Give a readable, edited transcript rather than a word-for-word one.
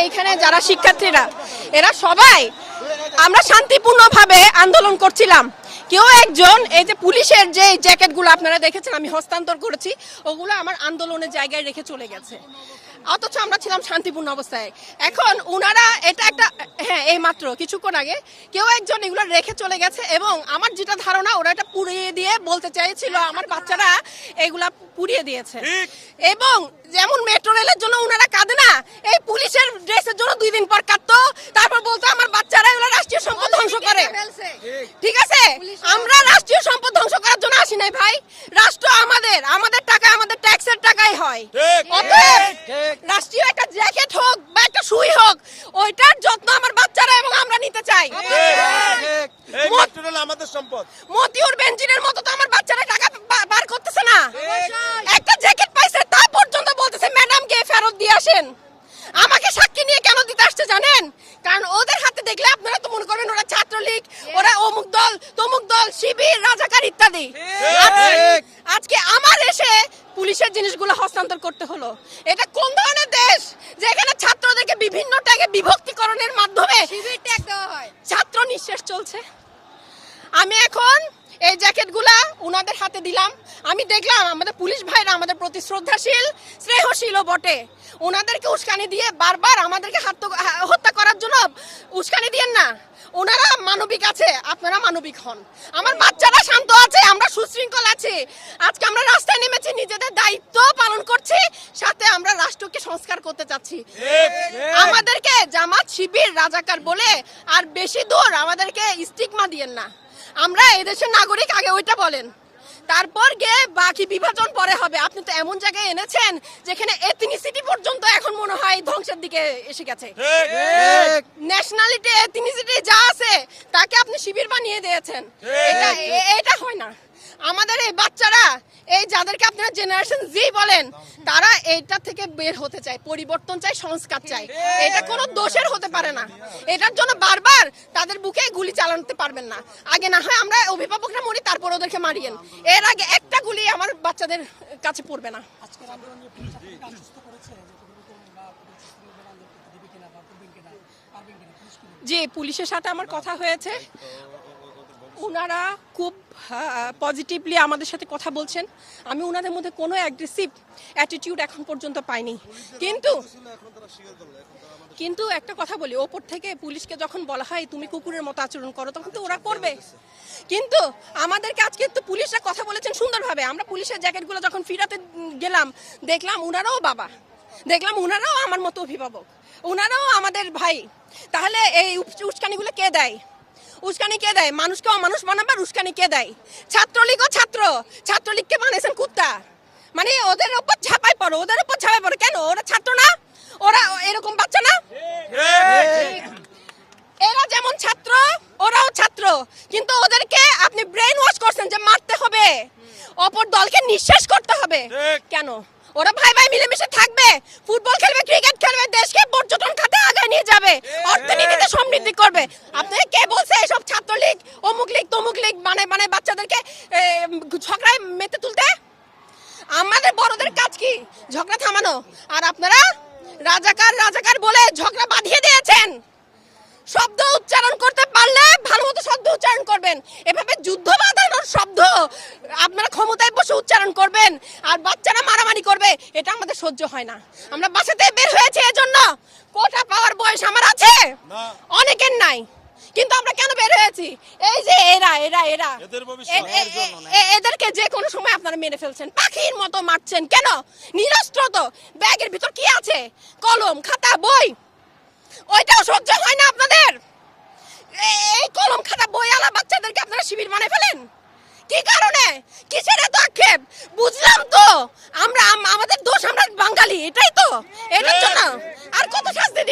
এইখানে যারা শিক্ষার্থীরা এরা সবাই আমরা শান্তিপূর্ণভাবে আন্দোলন করছিলাম। কেউ একজন এই যে পুলিশের যে জ্যাকেটগুলো আপনারা দেখেছেন আমি হস্তান্তর করেছি, ওগুলো আমার আন্দোলনের জায়গায় রেখে চলে গেছে, অথচ আমরা ছিলাম শান্তিপূর্ণ অবস্থায়। এখন উনারা এটা একটা এই মাত্র কিছুক্ষণ আগে কেউ একজন এগুলো রেখে চলে গেছে এবং আমার যেটা ধারণা ওরা এটা পুড়িয়ে দিয়ে বলতে চাইছিল আমার বাচ্চারা এগুলা পুড়িয়ে দিয়েছে। এবং যেমন মেট্রো রেলের জন্য উনারা কাঁদে না, এই পুলিশের ড্রেসের জন্য 2 দিন পর কাঁদতো, তারপর বলতো আমার বাচ্চারা এগুলো রাষ্ট্রীয় সম্পদ ধ্বংস করে। ঠিক আছে, আমরা রাষ্ট্রীয় সম্পদ ধ্বংস করার জন্য আসি নাই ভাই, রাষ্ট্র আমাদের টাকা আমাদের ট্যাক্সের টাকাই হয়। অতএব রাষ্ট্রীয় একটা জ্যাকেট হোক বা একটা সুই হোক, ওইটার যত্ন আমার বাচ্চারা এবং আমরা নিতে চাই। আমাদের সম্পদ মতিউর বেনজিরের মতো তো আমার বাচ্চারা টাকা বার করতেছে না, একটা জ্যাকেট পাইছে তা পর্যন্ত বলতেছে ম্যাডামকে ফেরত দিয়ে আসেন। আমাকে সাক্ষী নিয়ে কেন দিতে আসছে জানেন? কারণ ওদের হাতে দেখলে আপনারা তো মনে করবেন ওরা ছাত্রলীগ, ওরা অমুক দল তমুক দল, শিবির, রাজাকার ইত্যাদি। আজকে আমার এসে পুলিশের জিনিসগুলো হস্তান্তর করতে হলো। এটা কোন ধরনের দেশ যেখানে ছাত্রদেরকে বিভিন্ন ট্যাগে বিভক্তিকরণের মাধ্যমে শিবির ট্যাগ দেওয়া হয়, ছাত্র নিঃশেষ চলছে। আমি এখন এই জ্যাকেটগুলা উনাদের হাতে দিলাম। আমি দেখলাম আমাদের পুলিশ ভাইরা আমাদের প্রতি শ্রদ্ধাশীল স্নেহশীলও বটে, ওনাদেরকে উস্কানি দিয়ে বারবার আমাদেরকে হত্যা করার জন্য উস্কানি দিয়েন না। ওনারা মানবিক আছে, আপনারা মানবিক হন। আমার বাচ্চারা শান্ত আছে, আমরা সুশৃঙ্খল আছি। আজকে আমরা রাস্তায় নেমেছি, নিজেদের দায়িত্ব পালন করছি, সাথে আমরা রাষ্ট্রকে সংস্কার করতে চাচ্ছি। আমাদেরকে জামাত শিবির রাজাকার বলে আর বেশি দূর আমাদেরকে স্টিগমা দিয়েন না। আমরা এদেশের নাগরিক, আগে ওইটা বলেন, তারপর গিয়ে বাকি বিভাজন পরে হবে। আপনি তো এমন জায়গায় এনেছেন যেখানে এথনিসিটি পর্যন্ত এখন মনে হয় ধ্বংসের দিকে এসে গেছে। ন্যাশনালিটি এথনিসিটি যা আছে তাকে আপনি শিবির বানিয়ে দিয়েছেন। এটা হয় না। আমাদের এই বাচ্চারা, এই যাদেরকে আপনারা জেনারেশন জি বলেন, তারা এইটা থেকে বের হতে চায়, পরিবর্তন চায়, সংস্কার চায়। এটা কোনো দোষের হতে পারে না। এটার জন্য বারবার তাদের বুকে গুলি চালাতে পারবেন না। আগে না হয় আমরা অভিভাবকরা মরি, তারপর ওদেরকে মারিয়েন, এর আগে একটা গুলি আমার বাচ্চাদের কাছে পড়বে না। জি, পুলিশের সাথে আমার কথা হয়েছে, ওনারা খুব পজিটিভলি আমাদের সাথে কথা বলছেন। আমি ওনাদের মধ্যে কোনো অ্যাগ্রেসিভ অ্যাটিটিউড এখন পর্যন্ত পাইনি। কিন্তু একটা কথা বলি, ওপর থেকে পুলিশকে যখন বলা হয় তুমি কুকুরের মতো আচরণ করো, তখন তো ওরা করবে। কিন্তু আমাদেরকে আজকে তো পুলিশরা কথা বলেছেন সুন্দরভাবে। আমরা পুলিশের জ্যাকেটগুলো যখন ফিরাতে গেলাম, দেখলাম ওনারাও বাবা, দেখলাম ওনারাও আমার মতো অভিভাবক, ওনারাও আমাদের ভাই। তাহলে এই উস্কানিগুলো কে দেয়? উস্কানি কে দেয়? মানুষকে অমানুষ বানাবার উস্কানি কে দেয়? ছাত্রলীগও ছাত্রলীগকে বানিয়েছেন কুত্তা। মানে ওদের উপর ঝাঁপাই পড়ো, ওদের উপর ঝাঁপাই পড়ো কেন? ওরা ছাত্র না? ওরা এরকম বাচ্চা না? এরা যেমন ছাত্র ওরাও ছাত্র, কিন্তু ওদেরকে আপনি ব্রেন ওয়াশ করছেন যে মারতে হবে, অপর দলকে নিঃশেষ করতে হবে। কেন? ওরা ভাই ভাই মিলেমিশে থাকবে, ফুটবল খেলবে, ক্রিকেট খেলবে, দেশকে পর্যটন খাতে আগায় নিয়ে যাবে, অর্থনীতিতে সমৃদ্ধি করবে। আপনাকে কে বলছে এসব ছাত্রলীগ, অমুক লীগ তমুক লীগ মানে বাচ্চাদেরকে ঝগড়ায় মেতে তুলতে? আমাদের বড়দের কাজ কি? ঝগড়া থামানো। আর আপনারা রাজাকার বলে ঝগড়া বাঁধিয়ে দিয়েছেন। শব্দ উচ্চারণ করতে পারলে ভালো মতো শব্দ উচ্চারণ করবেন। এভাবে যুদ্ধ বাঁধানোর শব্দ আপনারা ক্ষমতায় বসে উচ্চারণ করবেন আর বাচ্চারা মারামারি করবে, এটা আমাদের সহ্য হয় না। আমরা বাসাতে বের হয়েছে এজন্য, কোটা পাওয়ার বয়স আমার আছে, অনেকের নাই, কিন্তু আমরা কেন বের হয়েছি? এই যে এদেরকে যে কোনো সময় আপনারা মেরে ফেলছেন, পাখির মতো মারছেন। কেন? নিরস্ত্র তো, ব্যাগের ভিতর কি আছে? কলম, খাতা, বই। ওইটাও সহ্য হয় না আপনাদের? এই কলম, খাতা, বই আলা বাচ্চাদেরকে আপনারা শিবির বানিয়ে ফেলেন কি কারণে? কিসের এত আক্ষেপ? বুঝলাম তো, আমাদের দোষ, আমরা বাঙালি, এটাই তো। এটার জন্য আর কত শাস্তি দিবেন?